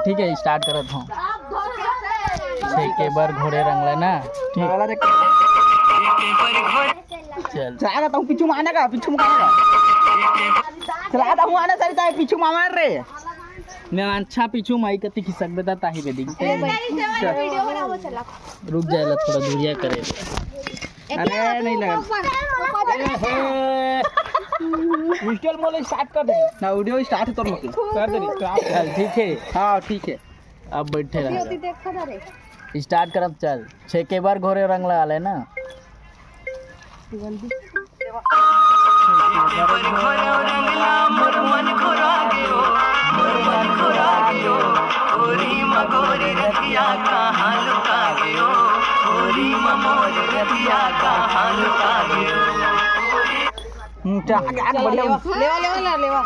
ठीक है स्टार्ट करत हूँ। छेके बर घोड़े रंगला ना ठीक। चल चला आता हूँ पीछू मारने का, पीछू मारने का चला आता हूँ आना सरिता पीछू मार रे। मैं अच्छा पीछू माई कति खिसक बेदा ताही बेदी रुक जाएला थोड़ा दूरिया करे। अरे नहीं लगा इंस्टॉल मोले स्टार्ट कर दे ना, वीडियो स्टार्ट कर लो कर दे चल ठीक है। हाँ ठीक है अब बैठे रह स्टार्ट करब चल। छेके बार घोड़े रंग लगा ले ना बढ़िया लेवा लेवा लेवा।